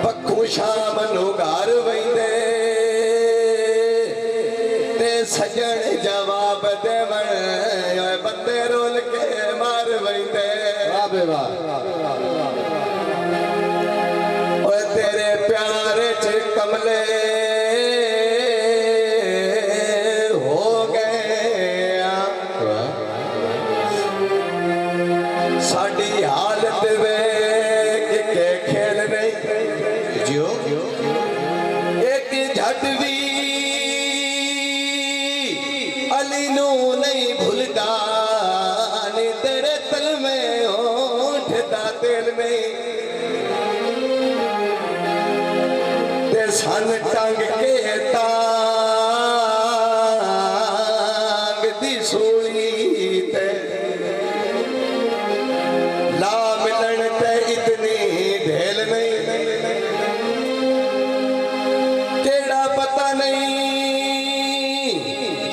पक्खू शाम नु घर वेंदे ते सजन जवाब देवण बंदे रोल के मार वेंदे। तेरे प्यार च कमले हो गए साड़ी हालत वे के खेल नहीं जो एक झट भी अली नू नहीं भूलता नी तेरे तल में उठता तेल में ते सन टंग के तांग दी सूली ते ला मिलन ते इतनी ढेल नहीं केड़ा पता नहीं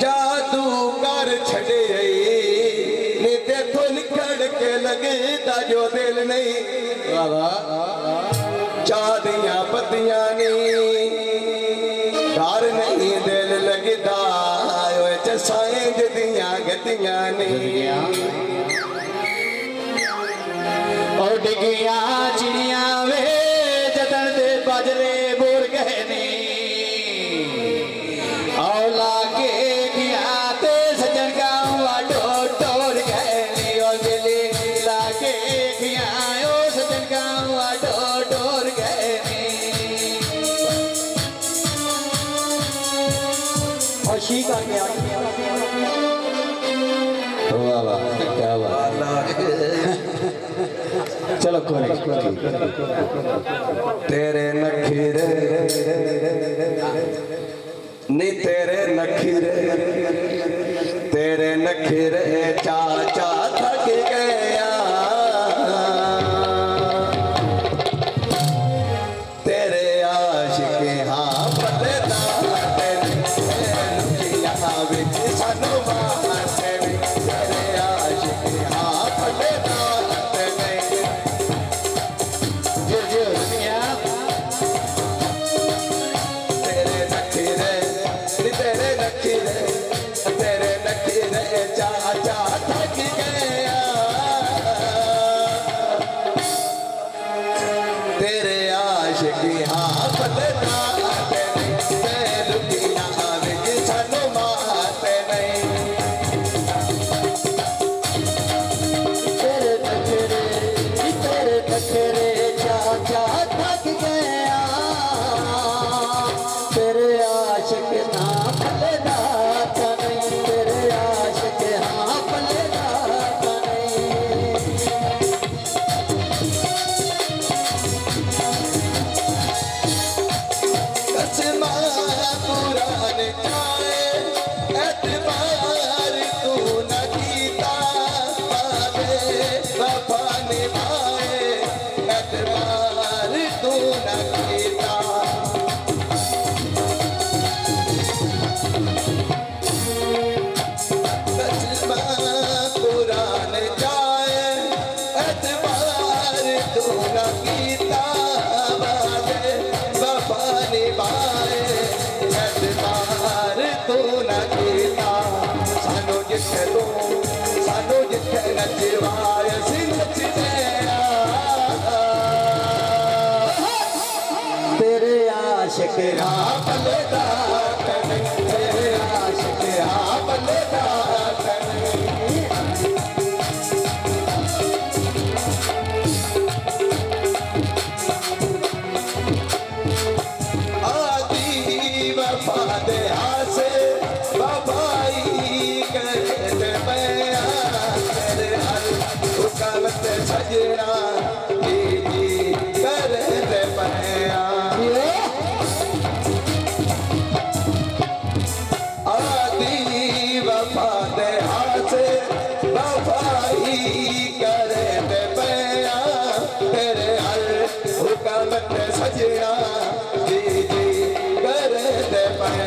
जादू कर छड़े नी ते तो निकल के लगता जो दिल नहीं चादियां पतियां नहीं घर नहीं दिल लगता साइंज दियां गतियां नहीं और डिगिया चिड़िया वे जतन दे बजरे बोर गए नी और लागे गया ते सजन गाँव टोर टोर गए नी और दिले लागे गया ओ सजन गाँव टोर टोर गए नी और शी का क्या क्या बात चलो तेरे नखीरे नी तेरे नखीरे चाचा थक गया तेरे आशिक हाँ बदला बिच सानू मारते तेरे आशिक हाँ बदला चाचा थक गया तेरे आशिक हाँ बदला दुनिया बिच सानू मारते नहीं तेरे नखरे चाचा थक गया तेरे आशिक ना फलदा नहीं तेरे आशिक हाँ फलदा नहीं कसमा पुरान जाए एतबार तू न कीता पावे वफा निभाए एतबार तू न कीता कसमा पुरान जाए एतबार तू न कीता पावे वफा निभाए एतबार तू न कीता सानू जिथे नचवाए सिंह तेरे आशिक हाँ बलेदा तेरे आशिक हाँ बलेदा आदि वफा दे हासे वफाई करे मैं तेरे हर हुक्म ते सजना करे दे मैं आदि वफा दे हासे वफाई करे दे मैं तेरे हर हुक्म ते सजना करे दे मैं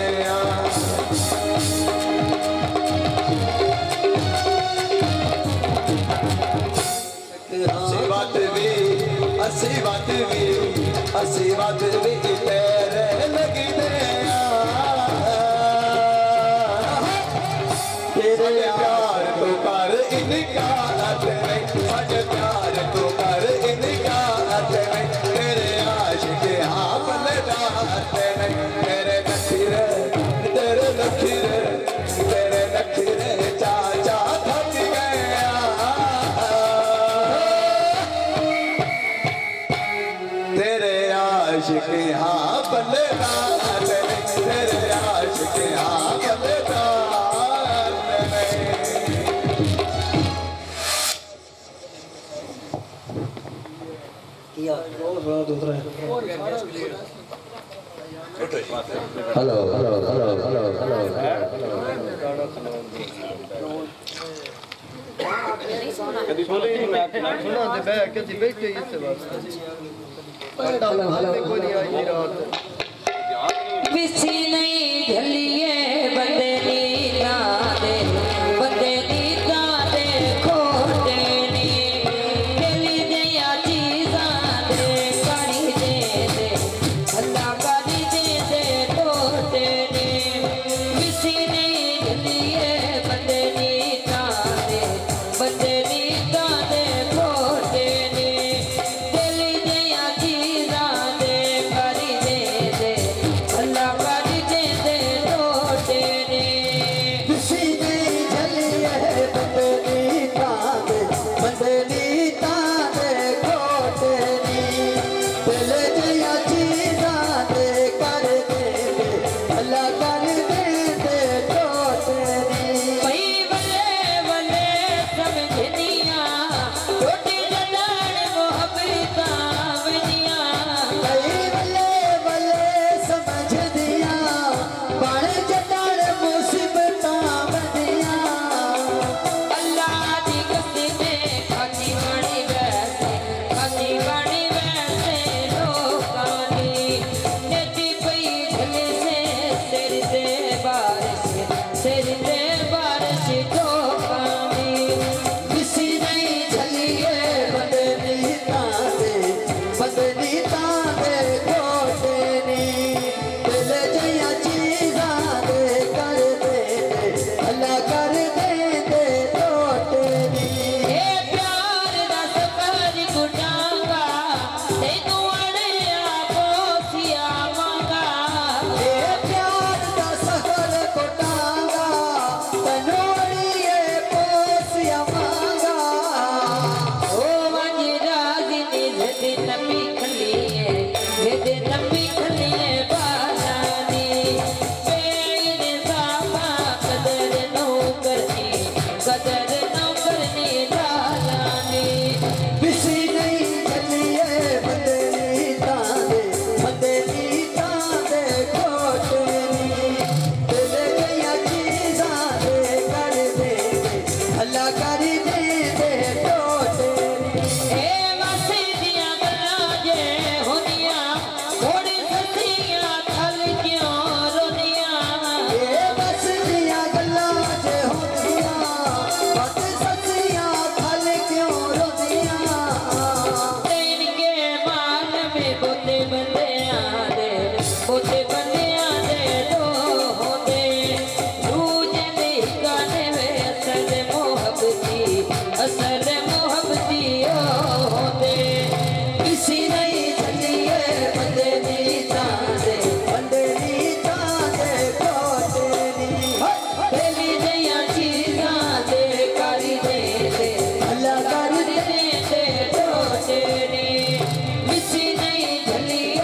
बात भी असी बात ਅਸੀਂ ਵੱਧ ਵੀ ਤੇਰੇ ਲੱਗਦੇ तेरे प्यार तो कर इनकार नहीं आज प्यार तो कर इनकार नहीं तेरे आशिक हाँ बलदार नहीं तेरे नखरे चाचा थक गया तेरे आशिक हाँ बलदार नहीं तेरे आशिक हाँ बलदार hello hello hello hello hello कभी बोले ही मैं सुना दे बे कैसी बैठ गई इससे बात हेलो हेलो कोई आई रात विसी नहीं ढलिए बंदे नी ना दे बंदे नी ना दे खोटे नी दिली दिया चीज़ा दे करी दे अल्लाह करी दे टोटे नी विसी नहीं ढलिए बंदे नी ना दे बंदे नी ना दे खोटे नी दिली दिया चीज़ा दे करी दे अल्लाह करी दे टोटे नी किसी ने जलिए बंदनी तांदे खोटे नी दिल जया चीज़ा दे कर दे अल्लाह कर दे टोटे नी भाई बल्ले बल्ले समझनिया टोटी जलान मोहब्बता बनिया कई बल्ले बल्ले समझ दिया बण जटण मुसीबतां बनिया अल्लाह दी कसम में खाती बनी वैसे लोकां दी नेती पई झले से सिर ते बारिश ठोकां दी किसी नहीं झलिए बंदनी तांदे खोटे नी दिल जया चीज़ा दे कर दे अल्लाह कर दे टोटे नी ए प्यार दा सफर गुटांगा तैनू अड़िया पोसिया मांगा ए प्यार दा सफर कोटांगा तनोड़िए पोसिया मांगा ओ वजराज नी जिद नबी खलिए बाला दी बेईने साफा कदर नो करनी लाला दी किसी नहीं झलिए बंदनी तांदे खोटे नी दिल जया चीज़ा दे कर दे अल्लाह कर दे टोटे नी ए मसी दिया गल्लां जे होनिया थोड़ी ससिया थल क्यों रोनिया ए बस दिया गल्लां जे होंदियां बस ससियां थल क्यों रोंदियां तेन के मान में बोते बंदियां दे दो होंदे दूजे दे गाने में असल मोहब्बती ओ होंदे किसी नहीं झलिए बंदनी तांदे खोटे नी दिली दिया चीज़ा दे करी दे अल्लाह कर दे टोटे नी मिसी नहीं झलिए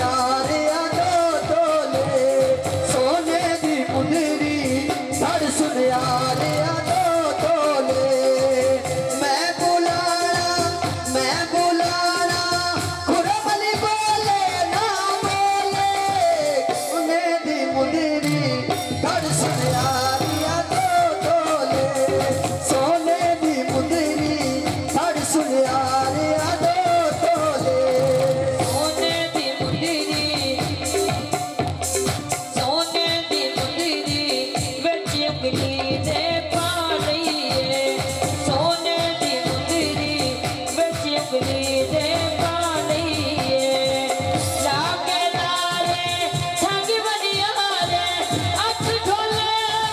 यार दो तोले सोने दी मुंदरी धड़ सुन यार दो तोले मैं बुलाना खुरबली बोले ना बोले सोने दी मुंदरी धड़ सुन यार दो तोले सोने दी मुंदरी धड़ सुन यार दो तोले सोने दी मुंदरी विच उंगली दे पा लईए सोने दी मुंदरी विच उंगली दे पा लईए लागे लारे संग बनियारे अख ढोले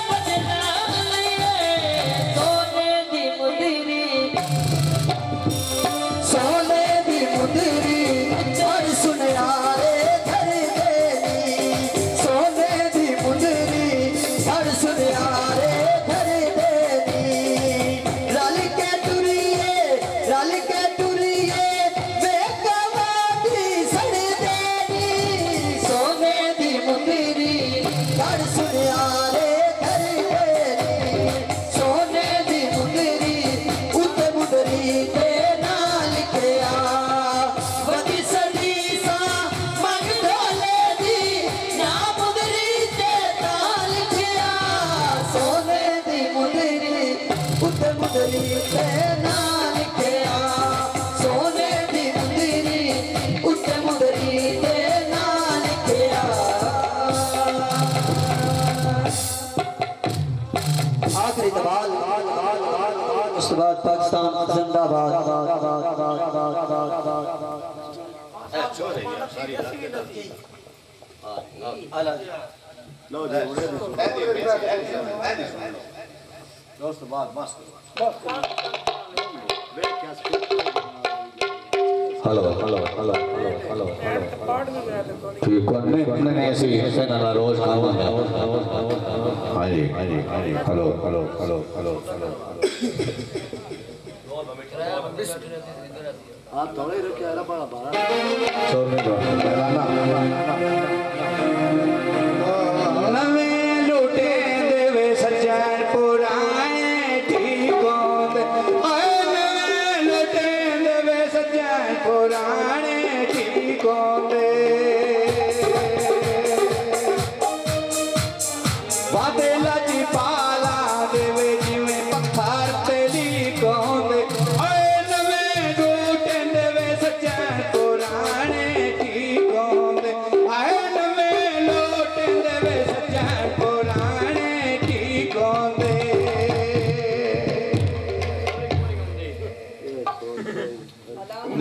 बजना लईए सोने दी मुंदरी सोने दी मुंदरी धड़ सुन यारे घर देनी सोने दी मुंदरी धड़ सुन यारे घर देनी रल के टुरिए वे कवादी सड़ देनी सोने दी मुंदरी धड़ सुन यारे घर देनी सोने दी मुंदरी उत मुंदरी ते नाल लिखिया वदी सदी सा मंग ढोले दी ना मुंदरी ते नाल लिखिया सोने दी मुंदरी उत मुंदरी ते नाल लिखिया सोने दी मुंदरी उत मुंदरी ते नाल लिखिया आखिरी दबाल उसके बाद पाकिस्तान जिंदाबाद दोस्त बात मस्त हेलो ठीक कौन ऐसी सेना ना रोज काम है हाँ जी हेलो आप थोड़े रखे आ रहा बड़ा बड़ा नवे लुटे देवे सज्जन पुराने ठीक होंदे नवे लुटे देवे सज्जन पुराने ठीक होंदे वादे लाजी पाला देवे जिवें पत्थर ते लीक होंदे नवे लुटे देवे सज्जन पुराने ठीक होंदे नवे लुटे देवे सज्जन पुराने ठीक होंदे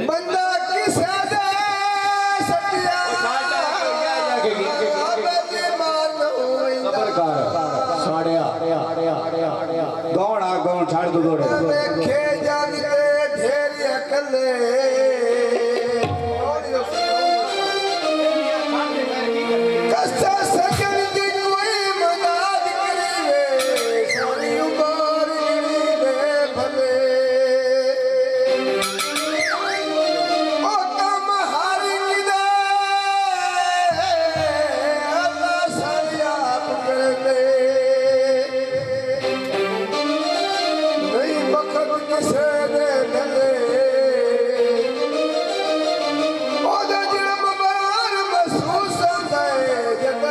बंदा किसे दे सतिया गौण छाड़ दो दौड़े देखे जागते ढेर अकले कस्ता सकल दी कोई मदद करीवे सारी उबार गिरीवे भले ओ तम हारी किदा अल्लाह सारी आप कर दे नहीं बखत किसे दे दले ओ जन्म बार महसूस है जब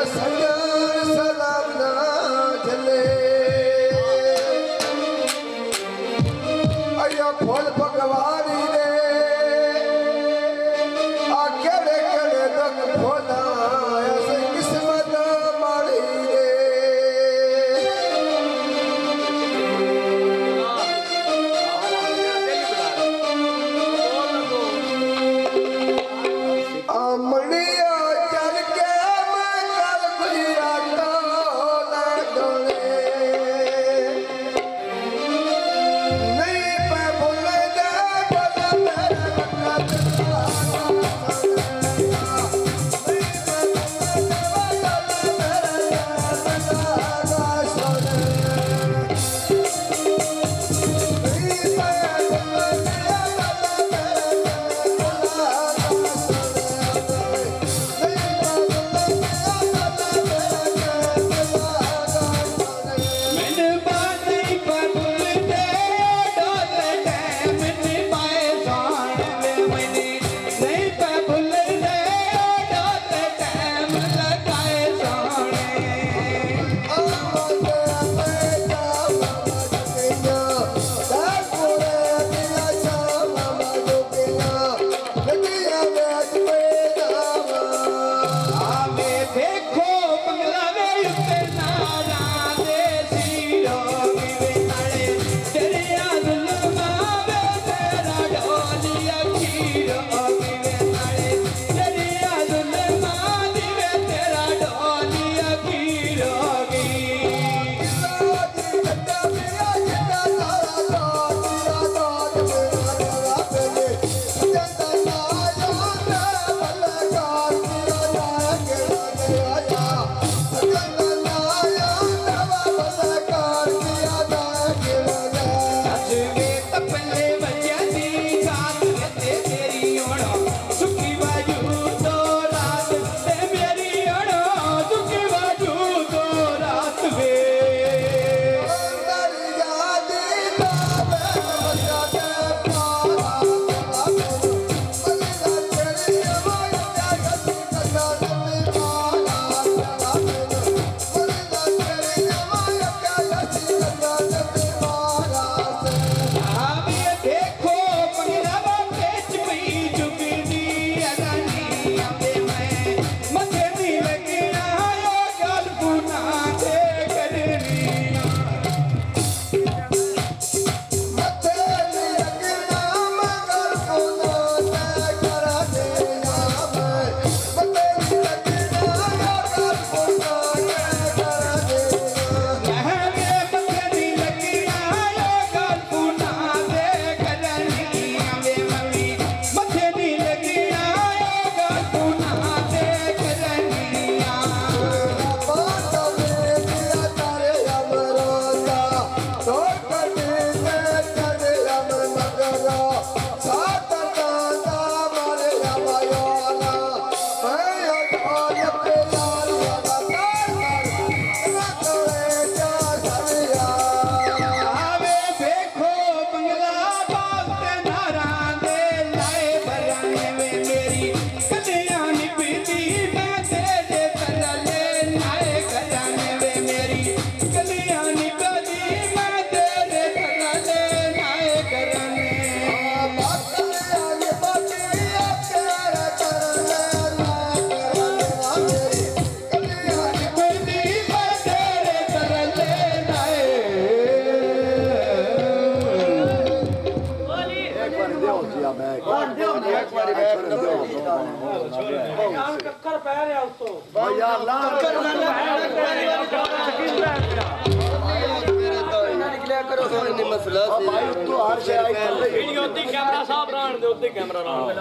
यार ला भाई तू हर शे आई ਉੱਤੇ ਕੈਮਰਾ ਸਾਹਿਬ ਰਾਣ ਦੇ ਉੱਤੇ ਕੈਮਰਾ ਰਾਣ